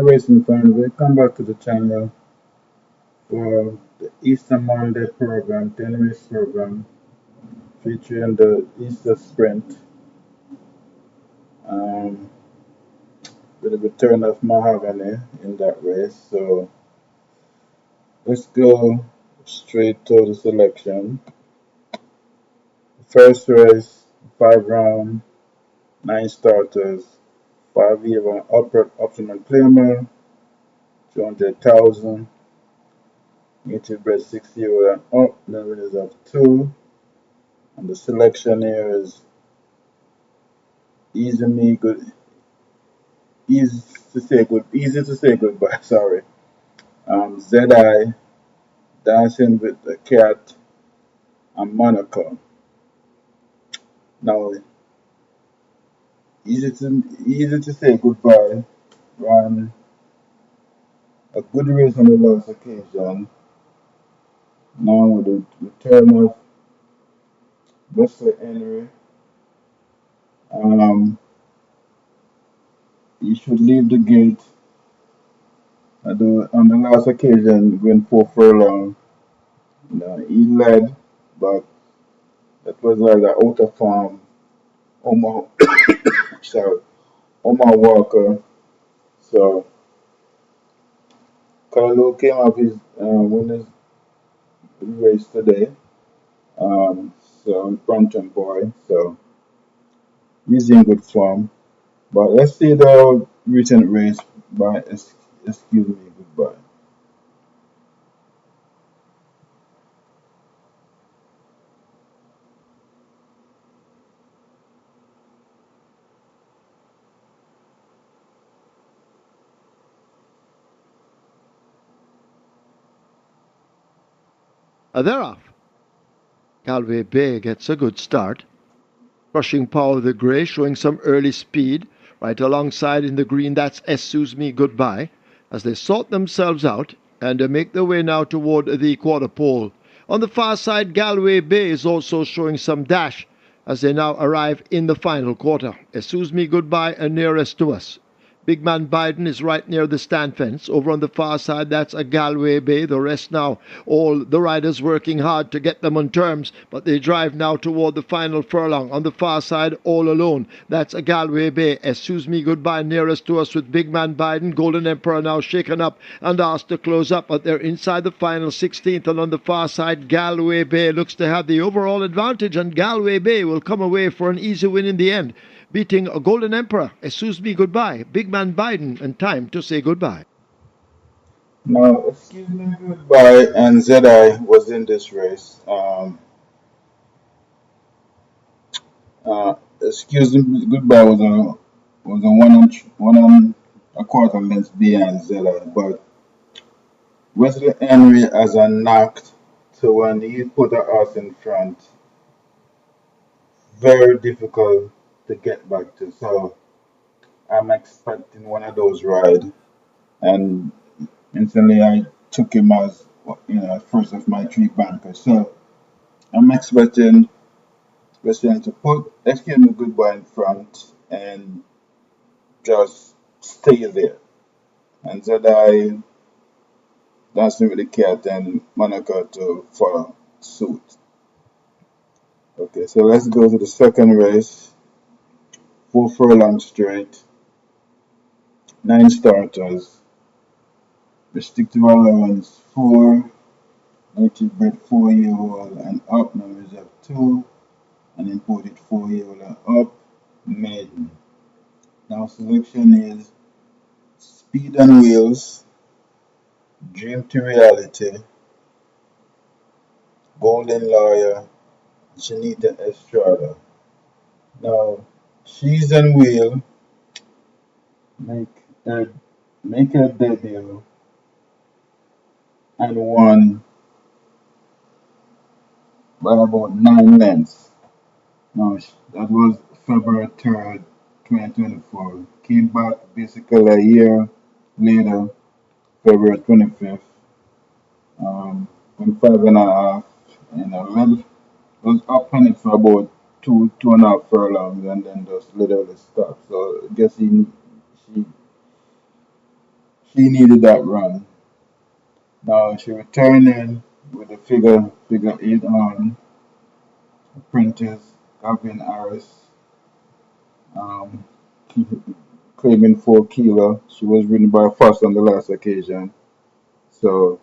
racing fans, welcome back to the channel for the Easter Monday program, 10 race program featuring the Easter Sprint um, with the return of Mahogany in that race. So let's go straight to the selection. First race, 5 round, 9 starters, 5 year on upper optional claimer, 200,000. Native bred 6 year and up, the winners of two. And the selection here is easy me good easy easy to say goodbye, sorry. ZI dancing with the cat and Monaco. Now easy to say goodbye ran a good race on the last occasion. Now with the return of Wesley Henry, um he should leave the gate on the last occasion going 4 furlong. He led, but that was rather out of form. Omar, sorry, Omar Walker. So Carlo came off his winners race today. Um, so Brampton boy. So he's in good form. But let's see the recent race by excuse me goodbye. They're off. Galway Bay gets a good start. Crushing Power of the Grey showing some early speed. Right alongside in the green, that's Excuse Me Goodbye, as they sort themselves out and make their way now toward the quarter pole. On the far side, Galway Bay is also showing some dash as they now arrive in the final quarter. Excuse Me Goodbye and nearest to us. Big man Biden is right near the stand fence. Over on the far side, that's a Galway Bay. The rest now, all the riders working hard to get them on terms, but they drive now toward the final furlong. On the far side, all alone, that's a Galway Bay. Excuse Me Goodbye nearest to us with Big man Biden. Golden Emperor now shaken up and asked to close up, but they're inside the final 16th. And on the far side, Galway Bay looks to have the overall advantage, and Galway Bay will come away for an easy win in the end, beating a Golden Emperor, Excuse Me Goodbye, Big Man Biden, and Time to Say Goodbye. Now, excuse me goodbye and ZI was in this race. Excuse me goodbye was a one and a quarter length behind ZI, but Wesley Henry has a knack to when he put a horse in front, very difficult to get back to. So I'm expecting one of those rides, and instantly I took him as first of my three bankers. So I'm expecting Wesley to put excuse me goodbye in front and just stay there. And Zedai dancing with the cat and Monaco to follow suit. Okay, so let's go to the second race. 4 furlong straight, 9 starters. Restrictive allowance 4, native bred 4 year old and up, now reserve 2, and imported 4 year old and up, maiden. Now selection is Speed and Wheels, Dream to Reality, Golden Lawyer, Janita Estrada. Now, Cheese and Wheel make her make her debut and won by about 9 lengths. Now, that was February 3rd, 2024. Came back basically a year later, February 25th, 25 and a half, led was up on it for about two and a half furlongs and then just literally stopped. So I guess she she needed that run. Now she returned in with the figure eight on apprentice Gavin Harris, um, claiming 4 kilo. She was ridden by Fast on the last occasion. So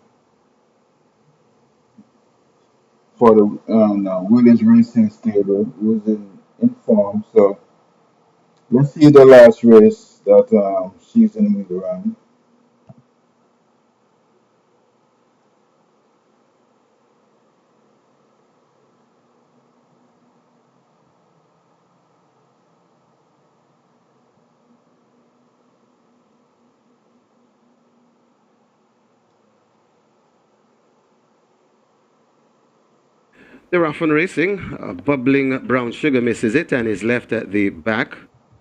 for the Williams Racing Stable was in form. So let's see the last race that she's in the run. They're off and racing. Bubbling brown sugar misses it and is left at the back,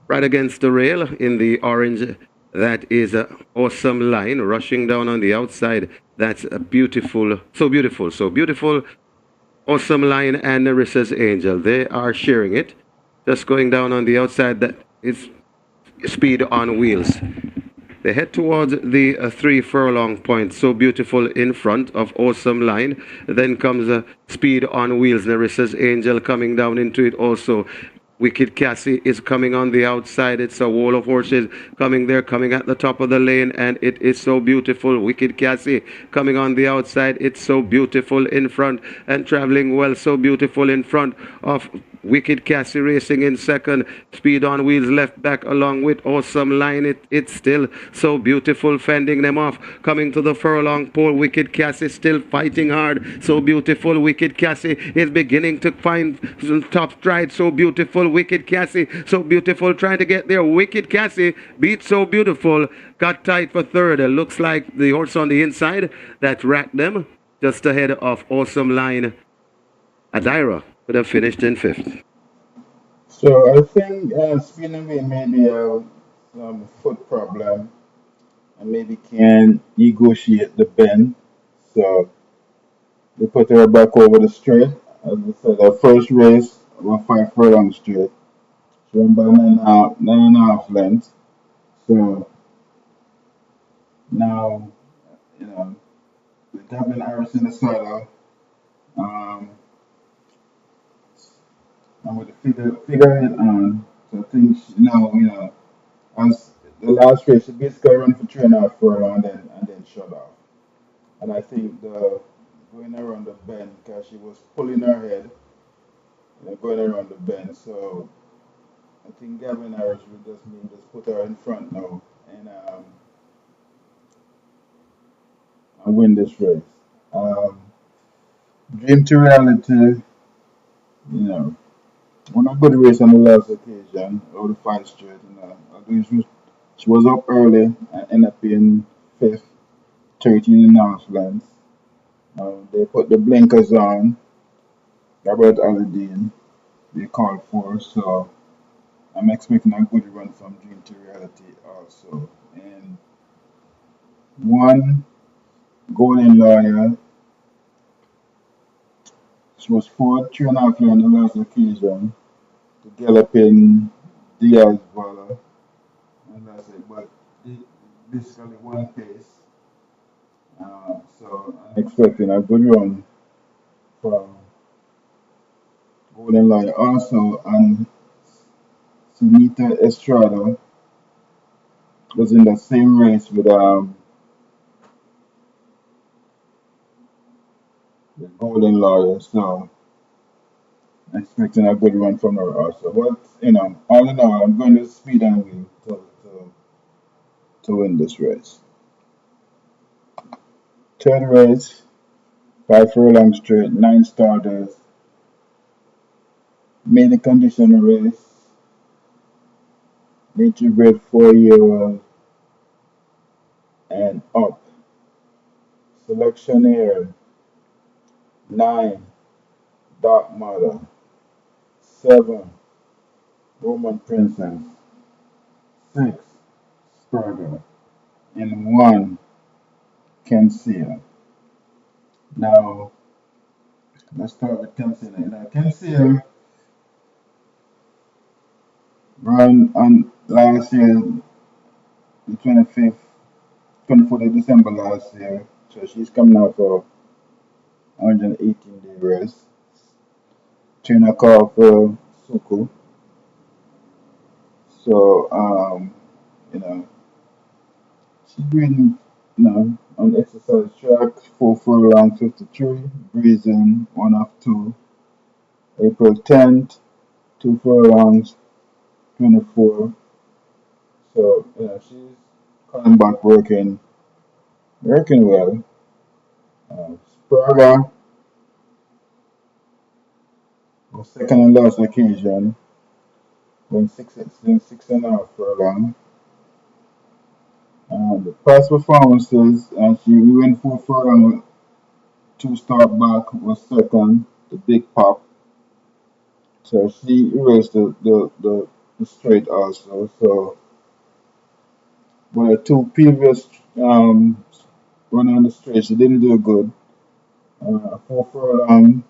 right against the rail in the orange. That is a awesome line rushing down on the outside. That's a beautiful, so beautiful, so beautiful. Awesome line and Narissa's Angel. They are sharing it. Just going down on the outside. That is speed on wheels. They head towards the 3 furlong point, so beautiful in front of Awesome Line. Then comes Speed on Wheels, Narissa's Angel coming down into it also. Wicked Cassie is coming on the outside. It's a wall of horses coming there, coming at the top of the lane, and it is so beautiful. Wicked Cassie coming on the outside. It's so beautiful in front and traveling well, so beautiful in front of Wicked Cassie racing in second. Speed on Wheels left back along with Awesome Line. It's still so beautiful, fending them off. Coming to the furlong pole. Wicked Cassie still fighting hard. So beautiful. Wicked Cassie is beginning to find some top stride. So beautiful. Wicked Cassie. So beautiful. Trying to get there. Wicked Cassie beat So Beautiful. Got tight for third. It looks like the horse on the inside that racked them just ahead of Awesome Line. Adira could have finished in fifth. So I think spinning wheel may be some foot problem and maybe can negotiate the bend. So they put her back over the straight. As I said, her first race was 5 furlong straight. She won by 9.5 lengths. So now, you know, with Gavin Harris in the saddle, um, and with the figure it on, so I think she, now, as the last race, she basically ran for 3.5 furlong and then shut off. And I think the going around the bend because she was pulling her head, going around the bend. So I think Gavin Harris will just put her in front now and win this race. Um, Dream to reality, you know, won a good race on the last occasion, over the 5 straight. Although she was up early and ended up being fifth, 13.5 lengths. They put the blinkers on, Robert Alladine, they called for, so I'm expecting a good run from Dream to reality also. And one golden lawyer, she was fourth, 3.5 on the last occasion to galloping Diaz Vala. And that's it. But it basically one pace. So I'm expecting a good run from Golden Lawyer also. And Sunita Estrada was in the same race with Golden Lawyer. So expecting a good run from her also. But all in all, I'm going to speed and win to win this race. Third race, 5 furlong straight, 9 starters, main condition race, nature bred 4 year old and up. Selection here, 9 Dark Mother, 7 Roman Princess, 6 Spurger, and 1 Kensia. Now, let's start with Kensia. Now, Kensia ran on last year, the 25th. 24th of December last year. So she's coming out for 118-day race. Trainer call for Suku. So, you know, she's been, on exercise track, 4 furlong 53, breezing, 1 off 2. April 10th, 2 furlongs 24. So, she's coming back working well. Spraga, the second and last occasion, went 6.5 furlong. The past performances, we went 4 furlong, 2 start back, was second, the big pop. So she raced the straight also. So, but the two previous run on the straight, she didn't do good. 4 furlong,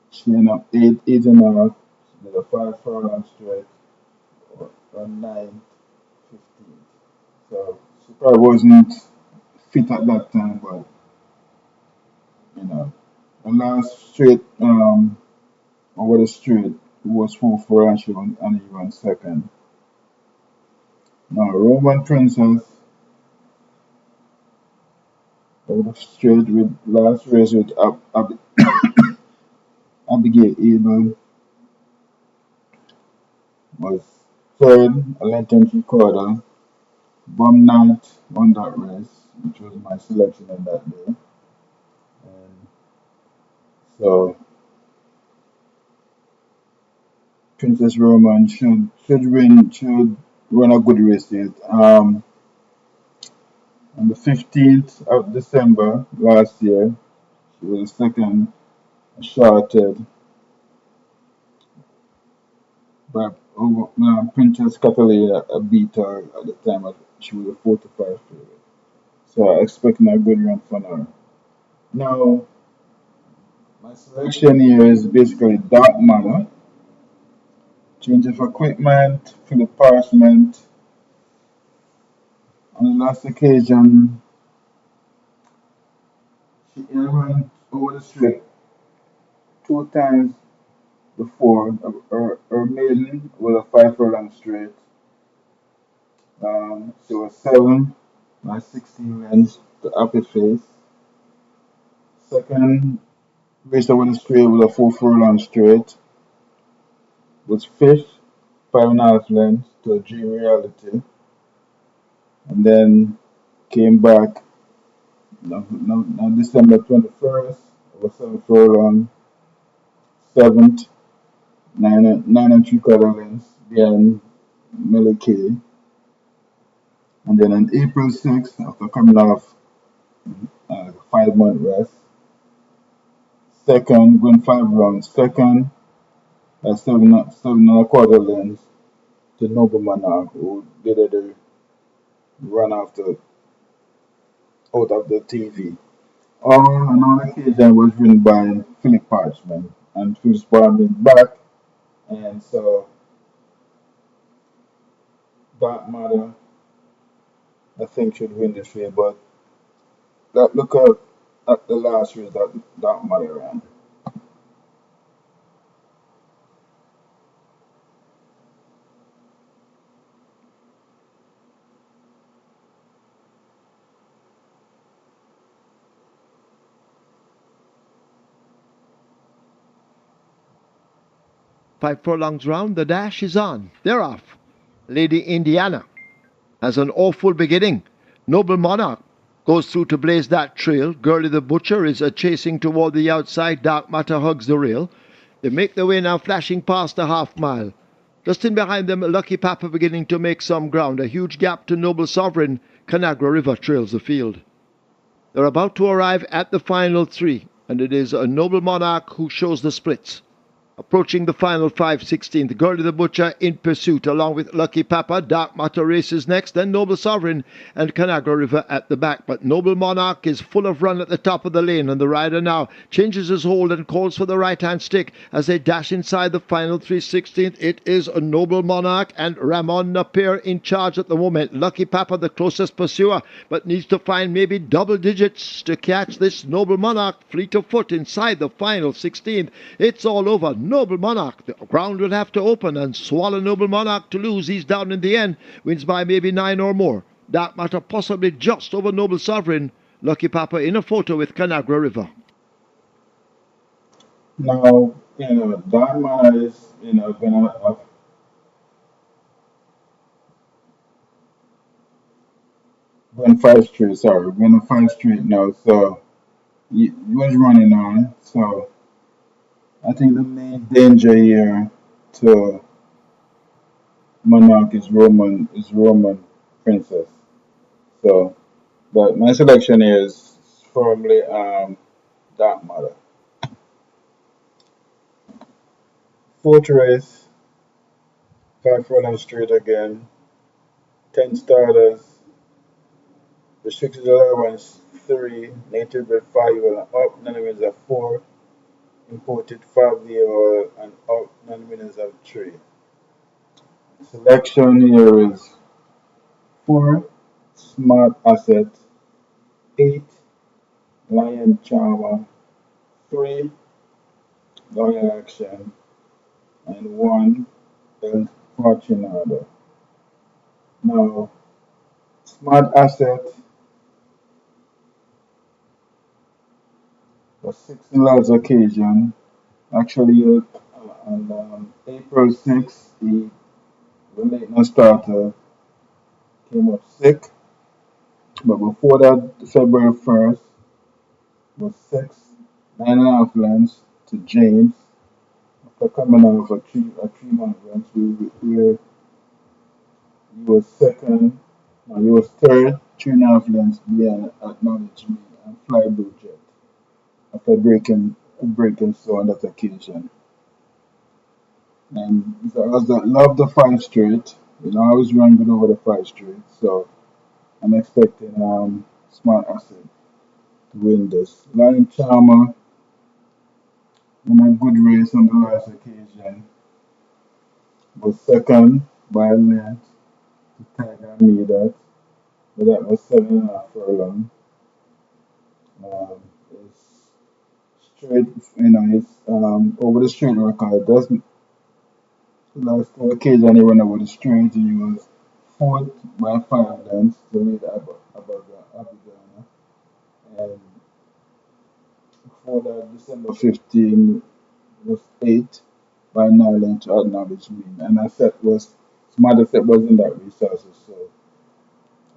she ended up 8.5. She did a 5 furlong straight, run 9.15. So she probably wasn't fit at that time, but you know, the last straight over the straight was 4 furlong, she won and he won second. Now Roman Princess over the straight with last race with Abigail Abel was third, a length and 3/4. Bum Night won that race, which was my selection on that day. And so Princess Roman should run a good race yet. On the 15th of December last year, she was second, shorted by Princess Catalina beat her at the time. She was a 4-5 favorite. So I expecting a good run from her. Now, my selection here is basically Dark Matter, change of equipment, Philip Parchment. On the last occasion, she ran over the straight 2 times before. Her maiden was a 5 furlong straight. She was 7 by 16 lengths to upper face. Second race over the straight was a 4 furlong straight. Was fifth, 5.5 lengths to a Dream Reality. And then came back on December 21st, over 7 furlong, seventh, 9 and 3/4 lengths behind Millie Kay. And then on April 6th, after coming off 5 month rest, second, went 5 rounds, second, at 7.25 lengths to Noble Monarch, who did a run out of the TV. On another occasion was written by Philip Parchman, and Philip Parchman back, and so Dark Matter I think should win this race, but look at the last race that Dark Matter ran. 5 furlongs round, the dash is on. They're off. Lady Indiana has an awful beginning. Noble Monarch goes through to blaze that trail. Girlie the Butcher is chasing toward the outside. Dark Matter hugs the rail. They make their way now, flashing past the half mile. Just in behind them, Lucky Papa beginning to make some ground. A huge gap to Noble Sovereign. Canagra River trails the field. They're about to arrive at the final 3, and it is a Noble Monarch who shows the splits. Approaching the final 5/16, Girlie the Butcher in pursuit, along with Lucky Papa. Dark Matter races next, then Noble Sovereign and Canagra River at the back. But Noble Monarch is full of run at the top of the lane, and the rider now changes his hold and calls for the right-hand stick as they dash inside the final 3/16. It is a Noble Monarch and Ramon Napier in charge at the moment. Lucky Papa the closest pursuer, but needs to find maybe double digits to catch this Noble Monarch. Fleet of foot inside the final 16th. It's all over. Noble Monarch. The ground will have to open and swallow Noble Monarch to lose. He's down in the end. Wins by maybe 9 or more. Dark Matter possibly just over Noble Sovereign. Lucky Papa in a photo with Canagra River. Now, Dharma is, gonna going 5 straight. Sorry, we're going 5 straight now. So he was running on. So I think the main danger here to Monarch is Roman Princess. So, but my selection is firmly Dark Matter. Fourth race, 5 furlong straight again. 10 starters. Restricted allowance 3, native bred 5 and up, non-winners of 4, imported 5-year-old and up, non-winners of 3. Selection here is 4, Smart Asset, 8, Lion Charmer, 3, Loyal Action, and 1, El Fortunado. Now, Smart Asset was 6 in last occasion. Actually, on April 6th, the late starter came up sick, but before that, February 1st was 6, 9.5 lengths to James after coming off a 3-month run. He was second, no, he was third, 3.5 lengths behind Acknowledge Me and Fly Blue Jet after breaking so on that occasion. And so I love the 5 straight. I was running good over the 5 straight, so I'm expecting Smart Asset to win this. Lion Charmer in a good race on the last occasion was second by a length to Tiger Meadows, but that was 7.5 furlong. It's straight, it's over the straight record. Doesn't last occasion he ran over the straight. He was fourth by 5 lengths to lead Abidana, and before that December 15 was 8 by 9 lengths to Acknowledge Me, and I said was Smarter set was in that race also. So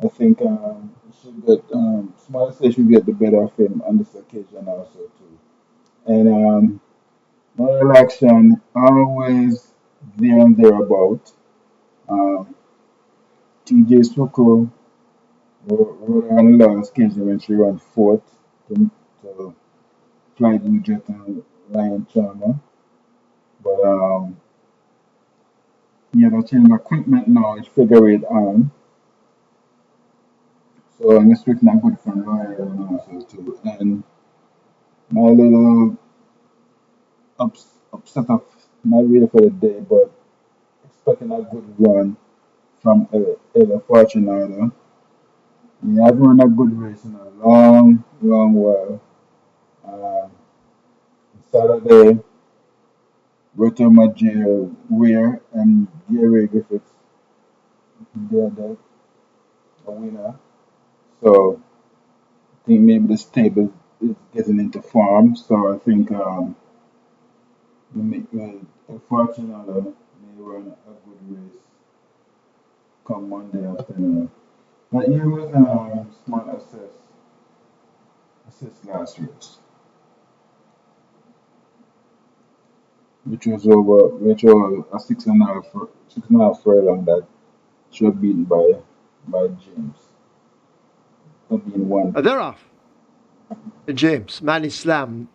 I think Smarter set should get the better of him on this occasion also too. And Royal Action always there and thereabout. Um, TJ Suko rode on the last occasion when she ran fourth to Fly Blue Jet and Lion Charmer. But change equipment now is figure eight on. So I'm expecting a good from Royal also too. And my little upset of not really for the day, but expecting a good run from El Fortunado. He hasn't run a good race in a long, long while. Um, Saturday, Roto Maggio Weir and Gary Griffiths, they're the winner. So I think maybe the stable is getting into form. So I think Fortunado may run a good race come Monday afternoon. But here was smart assist last race, which was a 6.5 furlong that she was beaten by James. Not being one. They're off. James, Manny Slam,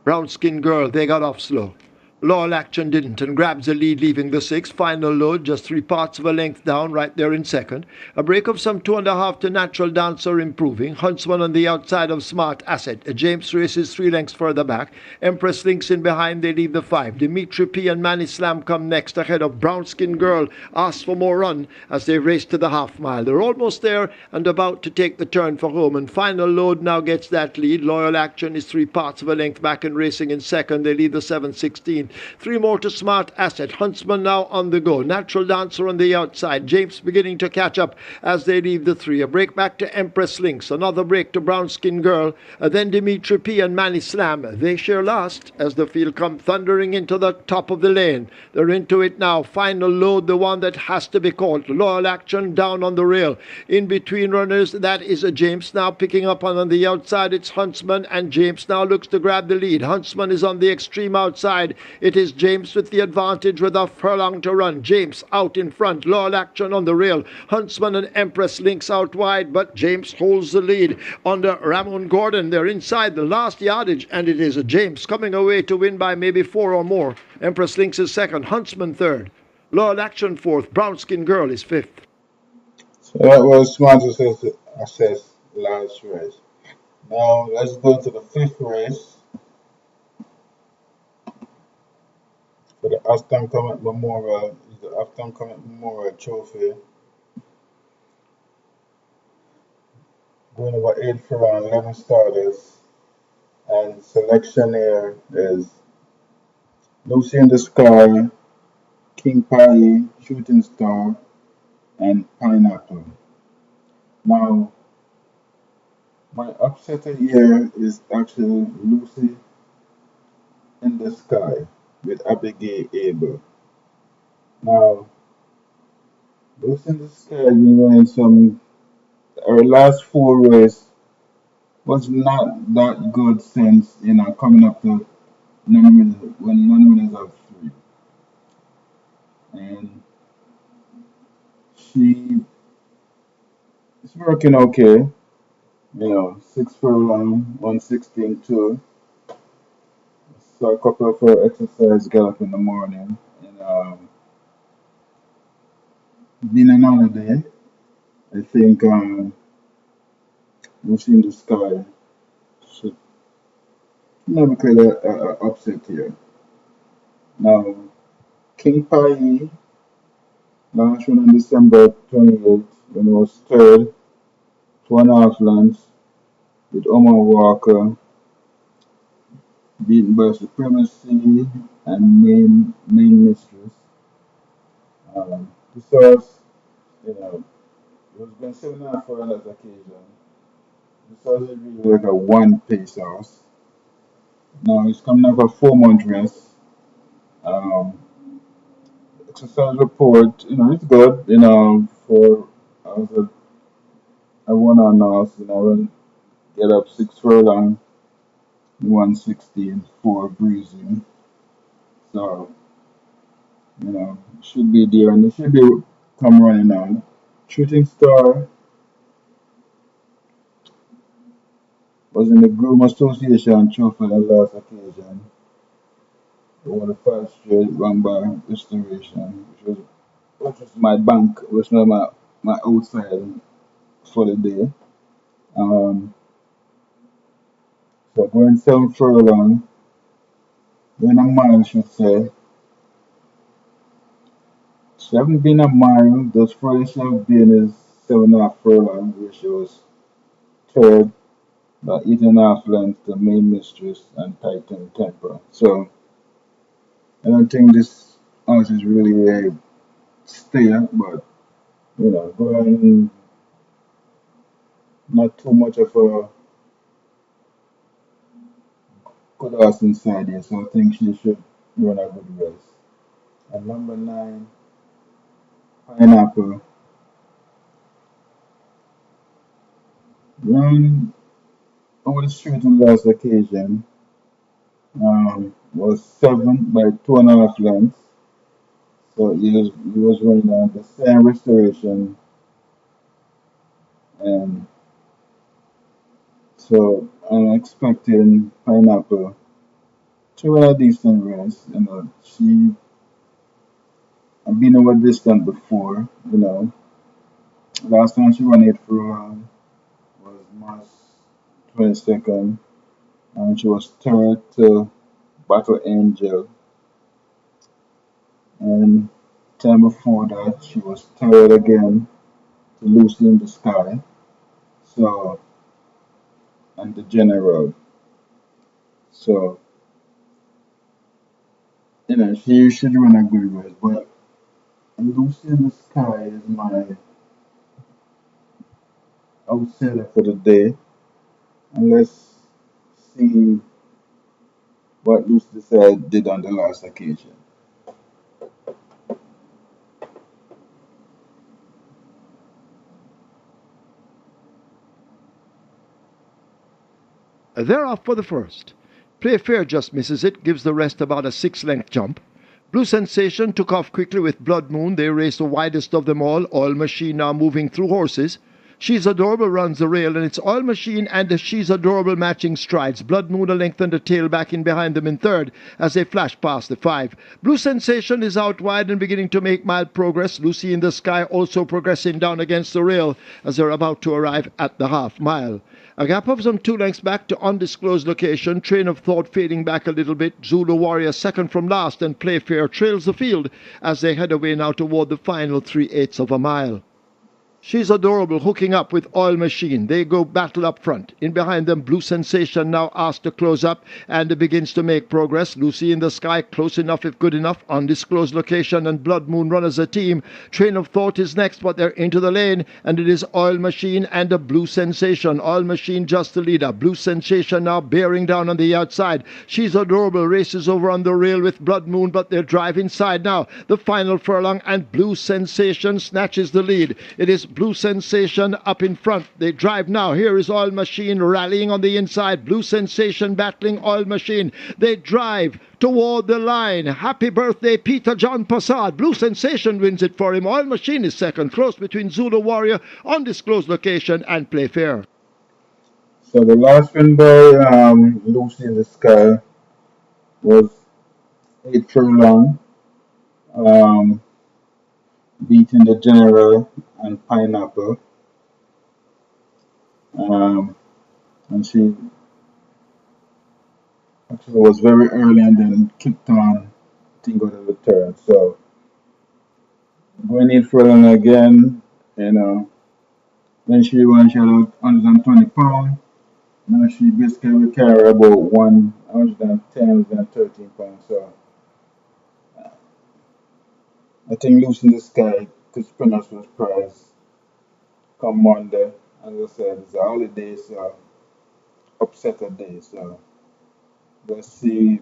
brown skinned girl, they got off slow. Loyal Action didn't and grabs the lead, leaving the sixth. Final Load just 3 parts of a length down, right there in second. A break of some 2.5 to Natural Dancer improving. Huntsman on the outside of Smart Asset. James races 3 lengths further back. Empress Links in behind, they leave the 5. Dimitri P and Manny Slam come next ahead of Brown Skin Girl. Asks for more run as they race to the half mile. They're almost there and about to take the turn for home. And Final Load now gets that lead. Loyal Action is 3 parts of a length back and racing in second. They lead the 7:16. 3 more to Smart Asset. Huntsman now on the go. Natural Dancer on the outside. James beginning to catch up as they leave the 3. A break back to Empress Links. Another break to Brown Skin Girl. Then Dimitri P and Manny Slam. They share last as the field come thundering into the top of the lane. They're into it now. Final Load, the one that has to be called. Loyal Action down on the rail. In between runners, that is a James now picking up on the outside. It's Huntsman, and James now looks to grab the lead. Huntsman is on the extreme outside. It is James with the advantage with a furlong to run. James out in front. Loyal Action on the rail. Huntsman and Empress Links out wide, but James holds the lead under Ramon Gordon. They're inside the last yardage, and it is a James coming away to win by maybe 4 or more. Empress Links is second. Huntsman third. Loyal Action fourth. Brown Skin Girl is fifth. So that was Smart Assess last race. Now let's go to the fifth race for the Aston Comet Memorial. Is the Aston Comet Memorial Trophy. Going over 8 furlong, 11 starters. And selection here is Lucy in the Sky, King Pie, Shooting Star, and Pineapple. Now, my upsetter here is actually Lucy in the Sky with Abigail Abel. Now, Lucy in the Sky has been running some. Our last 4 races was not that good since coming up to non-winners of 3, and she is working okay. 6 furlong, 116.2. Saw a couple of her exercise gallop in the morning, and being an holiday, I think Lucy in the Sky should never create a upset here. Now, King Pie last run on December 28th when he was third, 2.5 lengths with Omar Walker, beaten by Supremacy and Main Mistress. This horse, it was been 7.5 for on that occasion. This horse is really like a one pace horse. Now he's coming off a 4-month rest. Um, exercise report, it's good. For I was a one on horse, I went get up 6 furlong, 116, 4 breezy. So, should be there and it should be come running on. Shooting Star was in the Groom Association trophy the last occasion. They won the 5 straight run by Restoration, which was my bank, which was my outside for the day. Um, so going 7 furlong, going a mile, I should say. She haven't been a mile. The furthest I've been is 7.5 furlong, where she was third, about 8.5 lengths, the Main Mistress and Titan Temper. So I don't think this horse is really a stayer, but going not too much of a good horse inside here, so I think she should run a good race. And number 9, Pineapple, run over the street on the last occasion, was 7 by 2.5 lengths. So he was running on the same Restoration, and so I'm expecting Pineapple she ran a decent race. She I've been over distance before. Last time she ran it for was March 22nd, and she was third to Battle Angel, and time before that she was third again to Lucy in the Sky. So and the General. So she should run a good race, but Lucy in the Sky is my outsider for the day. And let's see what Lucy said did on the last occasion. They're off for the first. Playfair just misses it, gives the rest about a 6 length jump. Blue Sensation took off quickly with Blood Moon. They race the widest of them all. Oil Machine now moving through horses. She's Adorable runs the rail, and it's Oil Machine and She's Adorable matching strides. Blood Moon a length and a tail back in behind them in third as they flash past the 5. Blue Sensation is out wide and beginning to make mild progress. Lucy in the Sky also progressing down against the rail as they're about to arrive at the half mile. A gap of some 2 lengths back to undisclosed location. Train of Thought fading back a little bit. Zulu Warrior second from last, and Playfair trails the field as they head away now toward the final 3/8 of a mile. She's Adorable hooking up with Oil Machine. They go battle up front. In behind them, Blue Sensation now asked to close up and begins to make progress. Lucy in the Sky close enough if good enough. Undisclosed location and Blood Moon run as a team. Train of Thought is next, but they're into the lane, and it is Oil Machine and a Blue Sensation. Oil Machine just the leader. Blue Sensation now bearing down on the outside. She's Adorable races over on the rail with Blood Moon, but they drive inside now. The final furlong, and Blue Sensation snatches the lead. It is Blue Sensation up in front. They drive now. Here is Oil Machine rallying on the inside. Blue Sensation battling Oil Machine. They drive toward the line. Happy birthday, Peter John Passard. Blue Sensation wins it for him. Oil Machine is second, close between Zulu Warrior, undisclosed location, and Playfair. So the last win by Lucy in the Sky was 8 furlong, um, beating the General and Pineapple. Um, and she actually was very early and then kicked on, I think, out of the third. So going 8 furlong again, you know, then she had 120 pounds. Now she basically will carry about 110, 113 pounds. So I think Lucy in the Sky could spin us with prize come Monday. As I said, it's a holiday, so upset a day. So let's see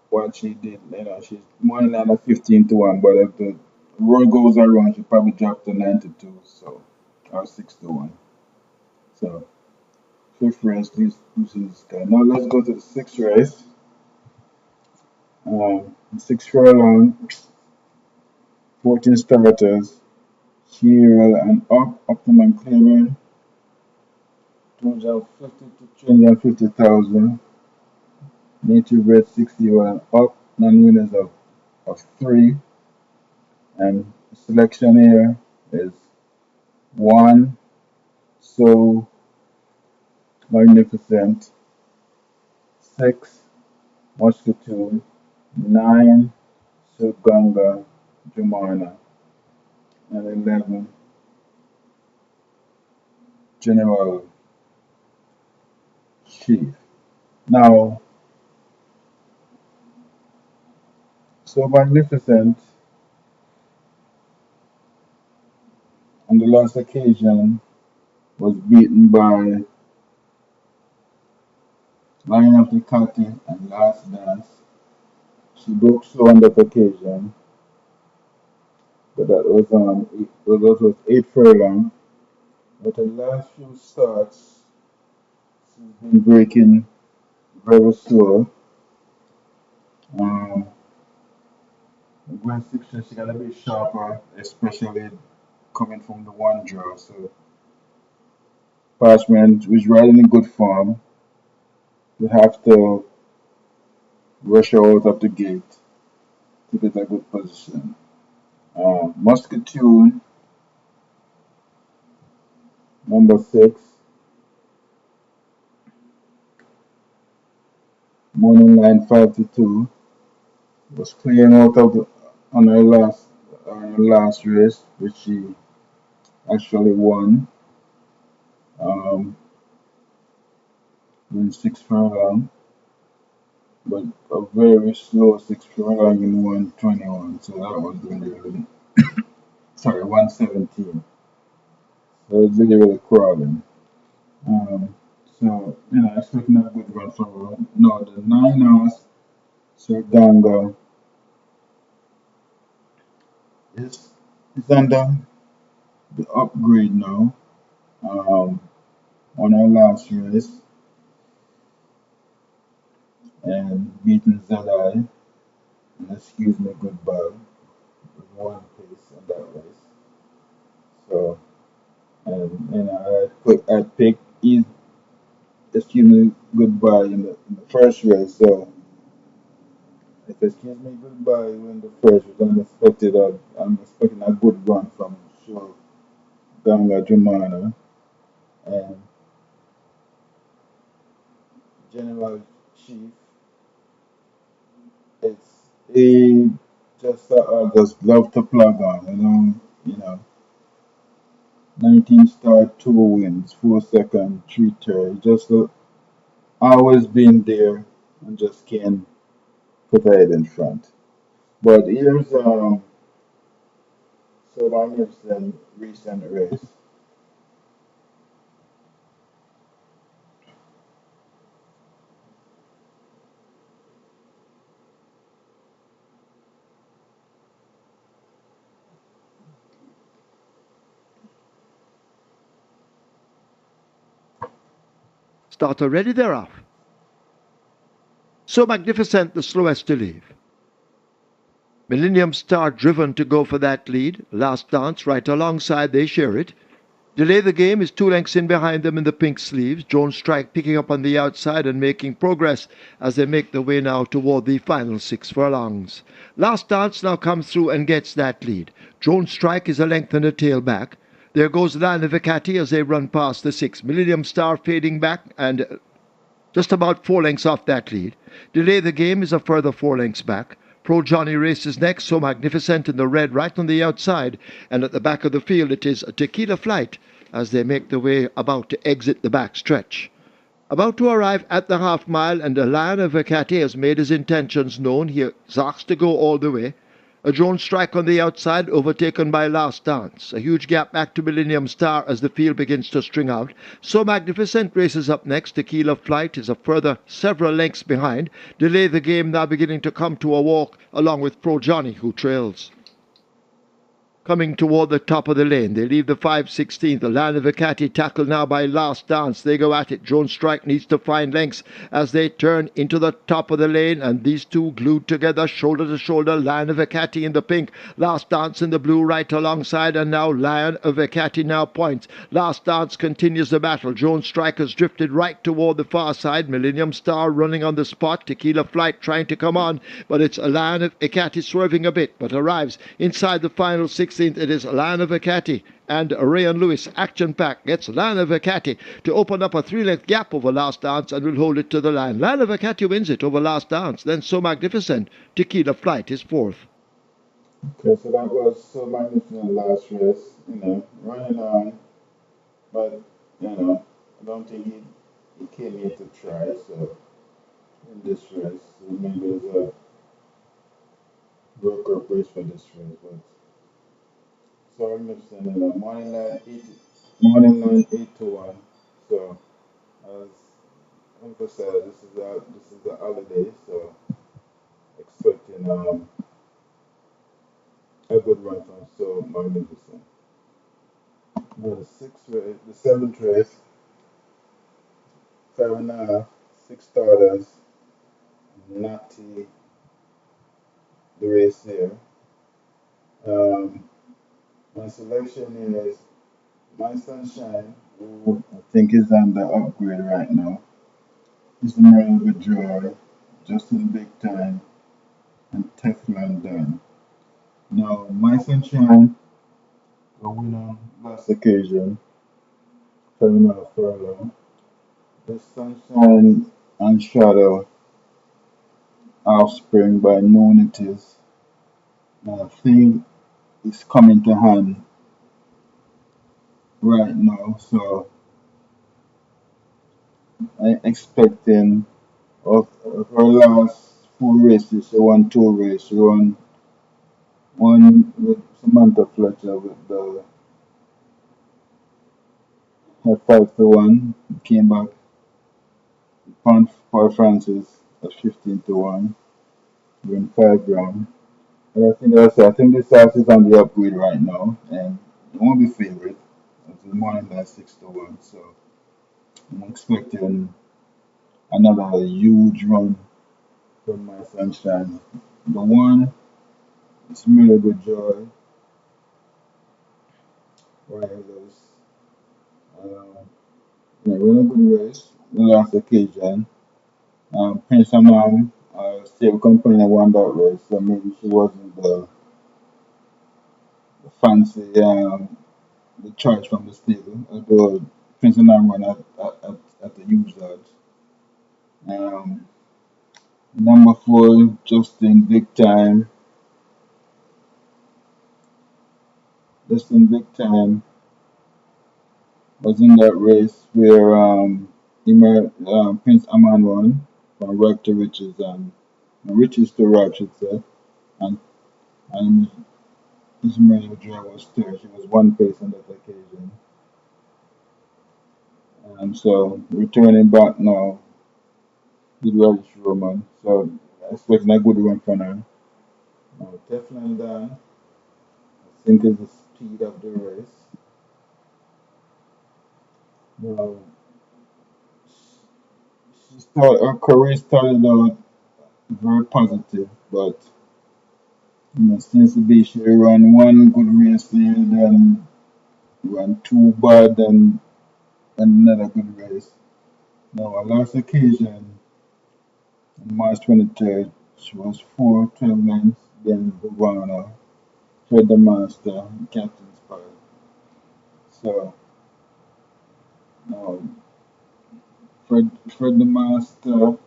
what she did. She's more than 15 to 1, but if the road goes around, she probably dropped to 92, so or 6 to 1. So fifth race, Lucy in the Sky. Now let's go to the sixth race. 6 furlong, 14 starters. Cheryl and up to McGregor, 250 to 350,000. Native Red 61 up, non-winners of 3. And selection here is 1, So Magnificent, 6, Muscatoon, 9, Suganga, Jumana, and 11, General Chief. Now, So Magnificent on the last occasion was beaten by Lion of the Cutty and Last Dance. She broke slow on that occasion, but that was 8 furlong. But the last few starts, she's been breaking very slow. Um, Going 6 she gotta be sharper, especially coming from the one draw. So Parchment, who's riding in good form, we have to rush her out of the gate to get a good position. Muscatoon, number 6, morning line 5 to 2, was clearing out of on her last race, which she actually won. Um, in 6 furlong, but a very slow 6 furlong in 121. So that was really, sorry, 117. So it was really crawling. Um, so, expecting a good run from her. No, the 9 hours, Sir Ganga is, is under the upgrade now. Um, on her last race and beating Zedai, and excuse me, goodbye, with one pace on that race. So, and I picked excuse me goodbye in the first race. So if excuse me goodbye in the first race, I'm expecting a good run from sure Ganga Jumana and General Chief. It's he just love to plug on, 19 start, 2 wins, 4 second, 3 third. Just always been there and just can't put her head in front. But here's so magnificent recent race. Starter ready, they're off. So Magnificent, the slowest to leave. Millennium Star driven to go for that lead. Last Dance right alongside, they share it. Delay the Game is 2 lengths in behind them in the pink sleeves. Jones Strike picking up on the outside and making progress as they make their way now toward the final 6 furlongs. Last Dance now comes through and gets that lead. Jones Strike is a length and a tail back. There goes Lana Vicati as they run past the 6. Millennium Star fading back and just about 4 lengths off that lead. Delay the Game is a further 4 lengths back. Pro Johnny races next, So Magnificent in the red right on the outside, and at the back of the field it is Tequila Flight as they make their way about to exit the back stretch. About to arrive at the half mile, and the Lion of Vacati has made his intentions known. He asks to go all the way. A Jones Strike on the outside, overtaken by Last Dance. A huge gap back to Millennium Star as the field begins to string out. So Magnificent races up next. Tequila Flight is a further several lengths behind. Delay the Game now beginning to come to a walk along with Pro Johnny, who trails. Coming toward the top of the lane. They leave the 5/16. The Land of Vacati tackled now by Last Dance. They go at it. Jones Strike needs to find lengths as they turn into the top of the lane, and these two glued together, shoulder to shoulder. Lion of Vacati in the pink, Last Dance in the blue right alongside, and now Lion of Vacati now points. Last Dance continues the battle. Jones Strike has drifted right toward the far side. Millennium Star running on the spot. Tequila Flight trying to come on, but it's a Lion of Vacati swerving a bit, but arrives inside the final 16th. It is Lana Vacati and Rayan Lewis. Action Pack gets Lana Vacati to open up a 3 length gap over Last Dance and will hold it to the line. Lana Vacati wins it over Last Dance. Then So Magnificent, Tequila Flight is fourth. Okay, so that was so magnificent last race, running on, but I don't think he came here to try. So in this race, so maybe it's a broker race for this race, but so magnificent, morning line 8 to 1. So as emphasized, this is a holiday, so expecting a good run from so magnificent. Well, the seventh race, 5.5, 6 starters, Natty, the race here. Um, my selection is My Sunshine, who I think is on the upgrade right now. He's the Merle with Joy. Justin Big Time, and Teflon Don. Now, my sunshine, the winner last occasion, Terminal Furlong. The sunshine and shadow offspring by known it is. I think it's coming to hand right now, so I expecting of her last 4 races. She won 2 races. She won one with Samantha Fletcher with the at 5-1. Came back on Paul Francis at 15-1. Win 5 rounds. And I think this house is on the upgrade right now, and it won't be favored. It's more than that 6-1. So I'm expecting another huge run from my sunshine. The one is really good joy. Riders. Uh, yeah, really good race. The last occasion. Prince Amam still company won that race, so maybe she wasn't the fancy the choice from the stable. Although Prince Amam run at the used odds. Um, number 4, Justin Big Time. Justin Big Time was in that race where Prince Aman won from Rock to Riches and Riches to Rock, should say, and and Ismail Joy was third. She was one pace on that occasion. And so returning back now, did Welsh Roman. So expecting a good run from her. Now Teflon Dan, I think is the speed of the race. Now her career started out very positive, but since the be she run one good race there, then run two bad, and another good race. Now, our last occasion, on March 23rd, she was 4 12 lengths, then Govana, Fred the Master, and Captain's Pad. So, now, Fred the Master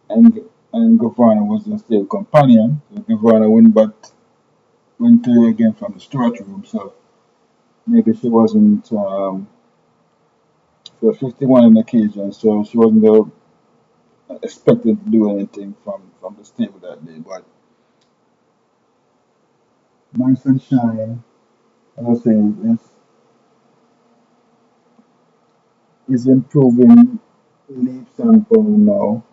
and Govana was the stable companion. So, Govana went to her again from the storage room, so maybe she wasn't, she was 51 on occasion, so she wasn't expected to do anything from the stable that day. But my sunshine, as I was saying, is improving leaps and bounds now.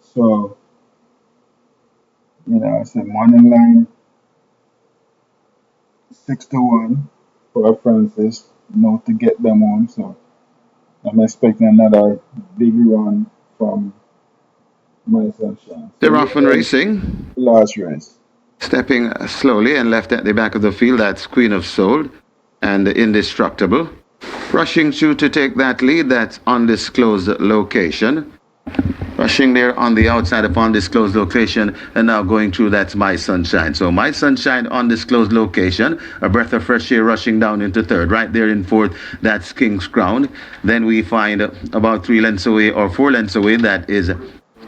So, I said morning line 6-1 for Francis, to get them home. So I'm expecting another big run from my sunshine. So They're here off and is racing. the last race. Stepping slowly and left at the back of the field, that's Queen of Soul and Indestructible. Rushing through to take that lead, that's undisclosed location. Rushing there on the outside of undisclosed location and now going through, that's My Sunshine. So My Sunshine, undisclosed location, a breath of fresh air rushing down into third. Right there in fourth, that's King's Crown. Then we find about 3 lengths away or 4 lengths away, that is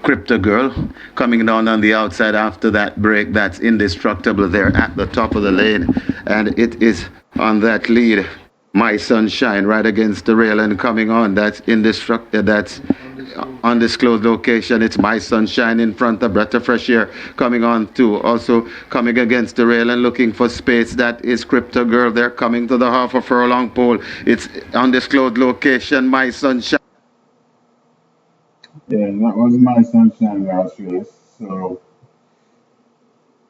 Crypto Girl coming down on the outside after that break. That's Indestructible there at the top of the lane, and it is on that lead. My Sunshine right against the rail and coming on. That's Indestructible. That's undisclosed location. It's My Sunshine in front of Breath of Fresh Air coming on too. Also coming against the rail and looking for space. That is Crypto Girl. They're coming to the half a furlong pole. It's undisclosed location. My Sunshine. Yeah, that was my sunshine last race. So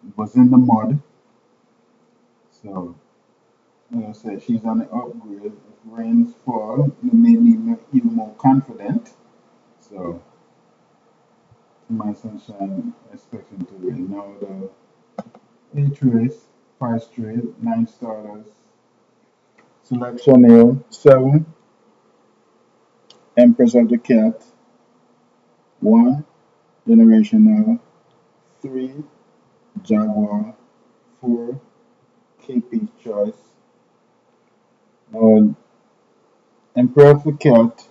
it was in the mud. So like I said, she's on the upgrade. If rains fall, it made me even more confident. So my sunshine expecting to win. Now the 8th race, 5 straight, 9 starters. Selection here, 7, Empress of the Cat, 1, Generational, 3, Jaguar. 4, KP Choice. Now, Emperor of the Cat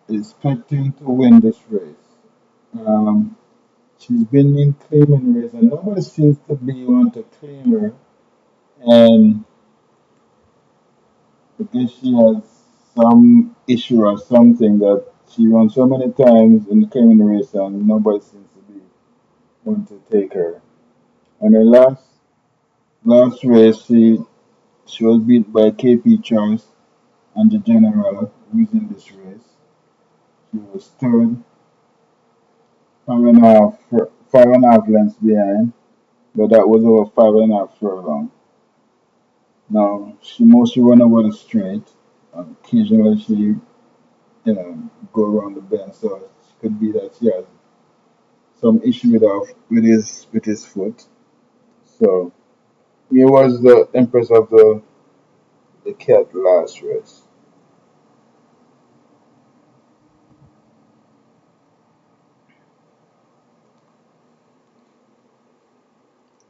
is expecting to win this race. Um, she's been in claiming race and nobody seems to be want to claim her. And because she has some issue or something that she won so many times in the claiming race and nobody seems to be want to take her. On her last race, she was beat by KP Choice and the General who's this race. She was third, 5.5 lengths behind, but that was over 5.5 furlong. Now she mostly run over the straight. Occasionally she, go around the bend, so it could be that she has some issue with his foot. So he was the Empress of the Cat last race.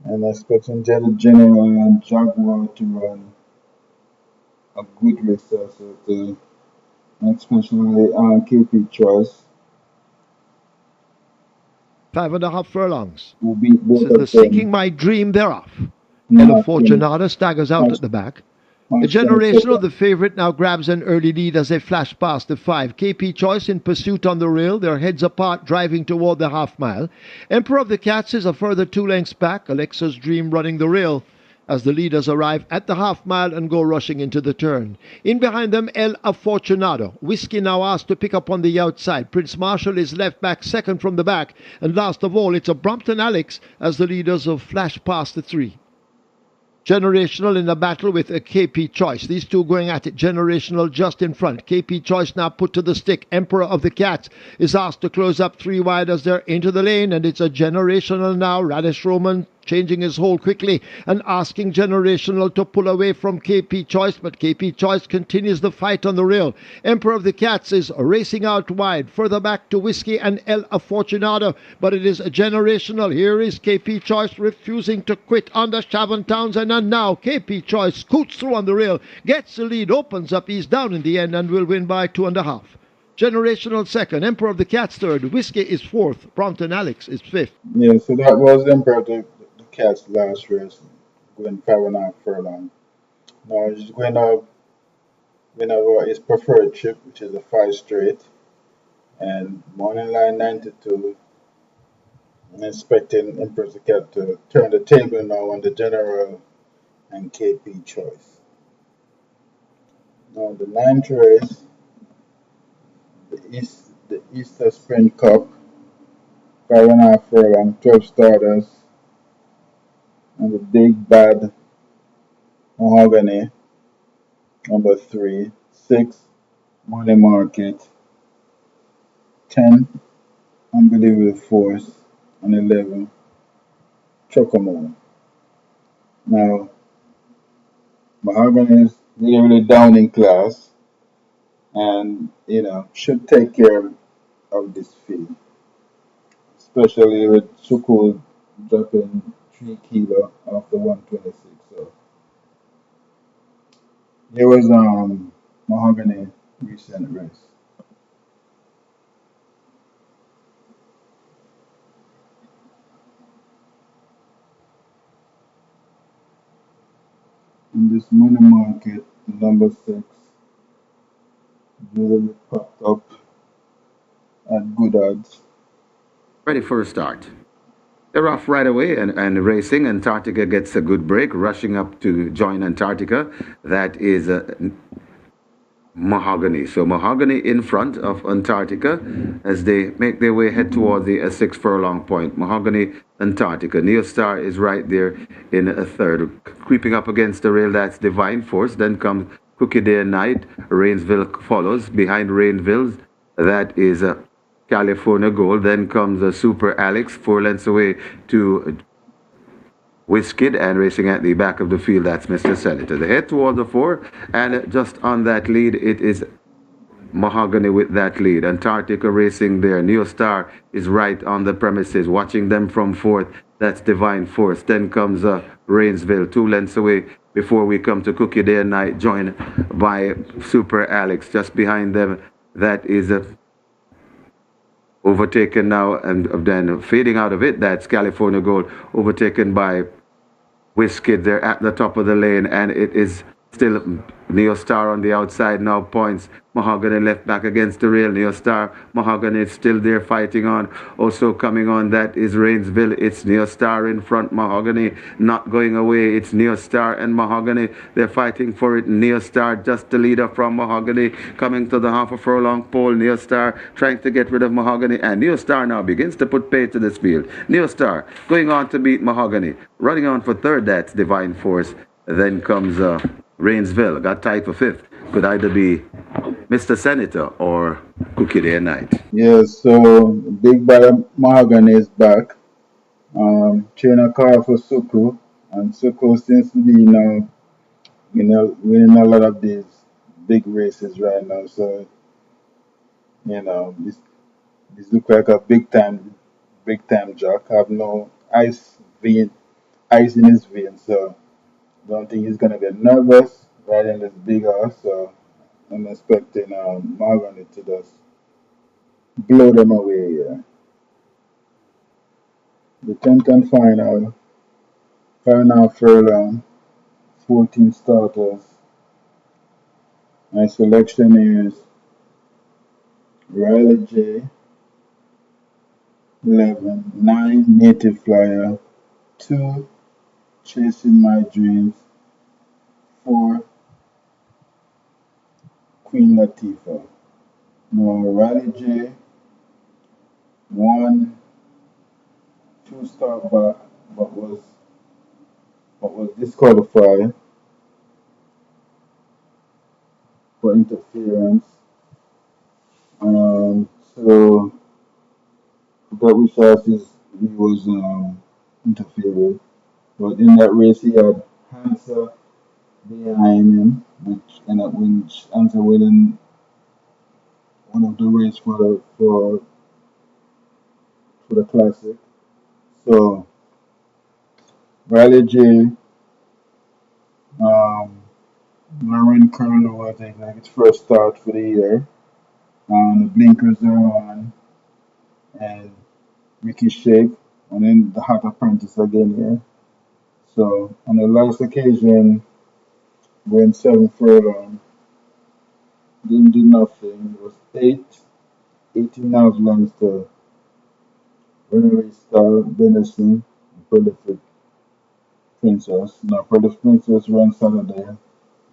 And expecting the General and Jaguar to run a good race also too. Especially KP Choice, 5.5 furlongs. who beat This both is the of Seeking them My Dream thereof. Ella March 20, Fortunata staggers out March, at the back. The March generational, 22nd. the favorite, now grabs an early lead as they flash past the 5. KP Choice in pursuit on the rail, their heads apart, driving toward the half mile. Emperor of the Cats is a further 2 lengths back. Alexa's Dream running the rail as the leaders arrive at the half mile and go rushing into the turn. In behind them, El Afortunado. Whiskey now asked to pick up on the outside. Prince Marshall is left back second from the back. And last of all, it's a Brompton Alex as the leaders have flashed past the 3. Generational in a battle with a KP Choice. These two going at it. Generational just in front. KP Choice now put to the stick. Emperor of the Cats is asked to close up 3 wide as they're into the lane, and it's a Generational now. Radish Roman changing his hold quickly and asking Generational to pull away from KP Choice, but KP Choice continues the fight on the rail. Emperor of the Cats is racing out wide, further back to Whiskey and El Afortunado, but it is a Generational. Here is KP Choice refusing to quit under Shavon Townsend, and now KP Choice scoots through on the rail, gets the lead, opens up, he's down in the end and will win by 2.5. Generational second, Emperor of the Cats third, Whiskey is fourth, Brompton Alex is fifth. Yeah, so that was Emperor of the Cat's last race, going 5.5 furlong. Now he's going up whenever his preferred trip, which is a 5 straight, and morning line 92. I'm expecting Emperor of the Cat to turn the table now on the General and KP Choice. Now the ninth race, the Easter Sprint Cup, 5.5 furlong, 12 starters, and the Big Bad Mahogany, number 3, 6, Money Market, 10, Unbelievable Force, and 11, Chocomo. Now, Mahogany is really, really down in class and, should take care of this field, especially with Sukul dropping 3 kilo after 126. So, here was Mahogany recent race. In this money market, the number 6 really popped up at good odds. Ready for a start. They're off right away and racing. Antarctica gets a good break, rushing up to join Antarctica. That is Mahogany. So Mahogany in front of Antarctica as they make their way head toward the 6 furlong point. Mahogany, Antarctica. Neostar is right there in a third. Creeping up against the rail, that's Divine Force. Then comes Cookie Day and Night. Rainsville follows. Behind Rainville, that is California Gold. Then comes Super Alex, 4 lengths away to Whiskid, and racing at the back of the field, that's Mr. Senator. They head toward the 4, and just on that lead, it is Mahogany with that lead. Antarctica racing there. Neostar is right on the premises, watching them from fourth. That's Divine Force. Then comes Rainsville, 2 lengths away before we come to Cookie Day and Night, joined by Super Alex. Just behind them, that is overtaken now, and then fading out of it, that's California Gold, overtaken by Whiskey. They're at the top of the lane, and it is still Neo Star on the outside now. Points. Mahogany left back against the rail. Neo Star, Mahogany is still there fighting on. Also coming on, that is Rainsville. It's Neo Star in front. Mahogany not going away. It's Neo Star and Mahogany. They're fighting for it. Neo Star just the leader from Mahogany, coming to the half a furlong pole. Neo Star trying to get rid of Mahogany, and Neo Star now begins to put pace to this field. Neo Star going on to beat Mahogany. Running on for third, that's Divine Force. Then comes Rainsville, got tied for fifth. Could either be Mr. Senator or Cookie Day and Night. Yes, so Big Brother Mahogany is back. Trainer car for Suku, and Suku seems to be now, winning a lot of these big races right now. So this look like a big time jock. Have no ice in his veins. So don't think he's gonna get nervous riding this big horse. So I'm expecting Mahogany to just blow them away. Yeah. The 10th and final furlong, 14 starters. My selection is Riley J, 11, 9 Native Flyer, 2 Chasing My Dreams, 4 Queen Latifah. Now Riley J, 1 2-star back, but was disqualified for interference. So forgot which horses he was interfered with. But in that race he had Hansa behind him, which ended up Hansa winning one of the race for the classic. So Riley J, um, Lauren Curlew, I think like its first start for the year. The blinkers are on, and Ricky Shake, and then the Hot Apprentice again here. So on the last occasion, going 7 furlong, didn't do nothing. It was 18 lengths to Runaway Star, Benison, and Prolific Princess. Now Prolific Princess ran Saturday,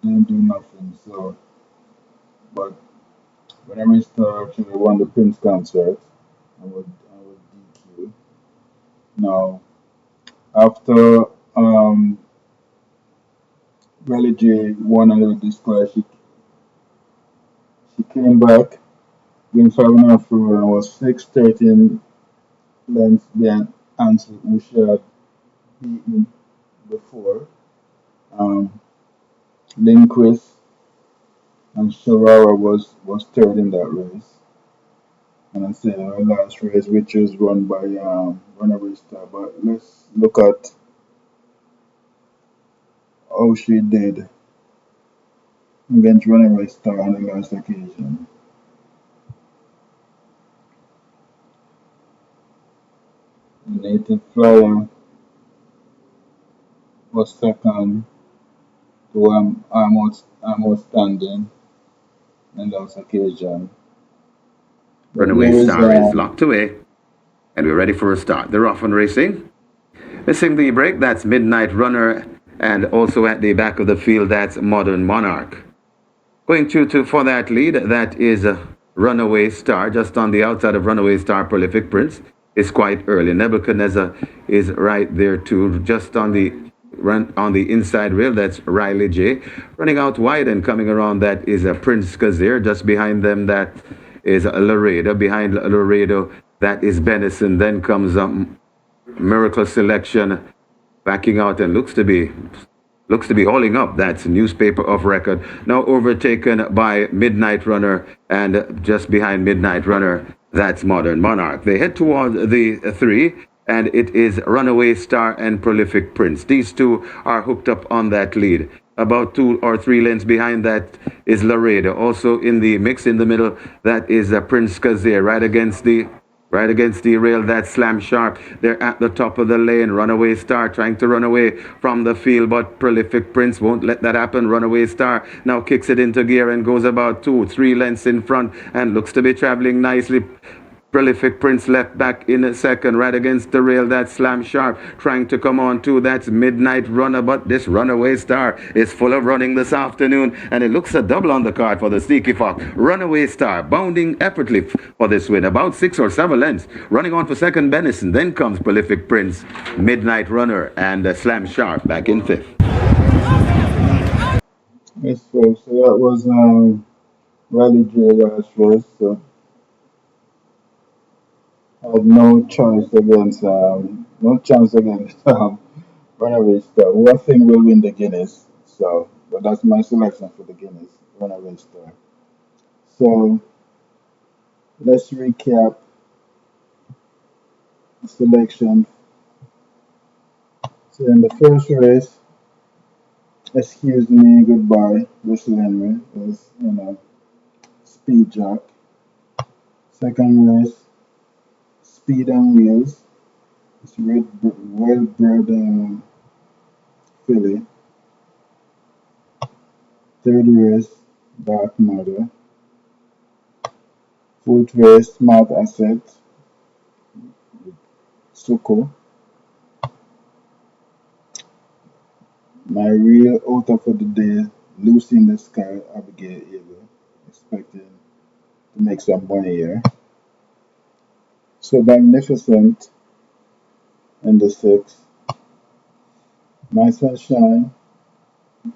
didn't do nothing. So, but Runaway Star actually won the Prince concert and was DQ. Now after Riley J won under disqual, she came back, win 5.5 furlong, and was 6 13 lengths behind Ansel, who she had beaten before. Um, Lindquist and Sharara was third in that race. And I said our last race, which was run by Runaway Star. But let's look at how she did against Runaway Star on the last occasion. Native Flyer was second to almost standing on the last occasion. But Runaway here is Star is locked away, and we're ready for a start. They're off and racing. Missing the break, that's Midnight Runner, and also at the back of the field, that's Modern Monarch. Going to for that lead, that is Runaway Star, just on the outside of Runaway Star. Prolific Prince is quite early. Nebuchadnezzar is right there too, just on the inside rail. That's Riley J. Running out wide and coming around, that is Prince Kazir. Just behind them, that is Laredo. Behind Laredo, that is Benison. Then comes Miracle Selection backing out, and looks to be looks to be holding up. That's newspaper of record. Now overtaken by Midnight Runner, and just behind Midnight Runner, that's Modern Monarch. They head towards the three, and it is Runaway Star and Prolific Prince. These two are hooked up on that lead. About 2 or 3 lengths behind that is Laredo. Also in the mix in the middle, that is Prince Kazir right against the rail. That's Slam Sharp. They're at the top of the lane. Runaway Star trying to run away from the field, but Prolific Prince won't let that happen. Runaway Star now kicks it into gear and goes about 2, 3 lengths in front and looks to be traveling nicely. Prolific Prince left back in a second, right against the rail. That's Slam Sharp trying to come on too. That's Midnight Runner, but this Runaway Star is full of running this afternoon, and it looks a double on the card for the Sneaky Fox. Runaway Star bounding effortlessly for this win, about 6 or 7 lengths. Running on for second, Benison. Then comes Prolific Prince, Midnight Runner, and Slam Sharp back in fifth. Yes, folks. So that was Rally J last race. So I had no chance against Runaway Star, who I think will win the Guinness. So, but that's my selection for the Guinness, Runaway Star. So let's recap the selection. So in the first race, excuse me, goodbye, Russell Henry was speed jock. Second race, speed and wheels. It's well bred filly. Third race, Dark Mother. Fourth race, Smart Asset, Suko. My real author for the day, Lucy in the Sky, Abigail Eagle. Expecting to make some money here. So Magnificent in the sixth. My Sunshine,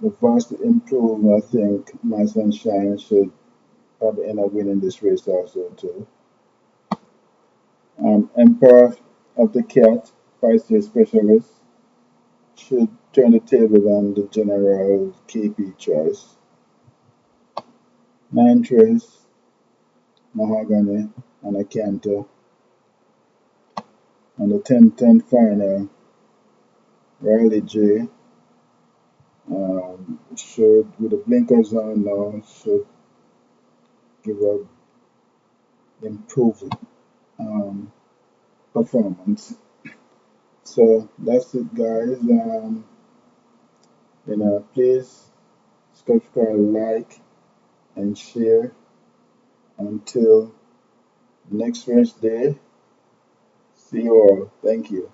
the vastly improved, I think My Sunshine should probably end up winning this race also too. Emperor of the Cat, 5-year specialist, should turn the table on the general KP choice. Ninth race, Mahogany and a canter. And the 10th and final, Riley J. Should, with the blinkers on now, should give a improved um, performance. So that's it, guys. Please subscribe, like, and share. Until next Wednesday, see you all. Thank you.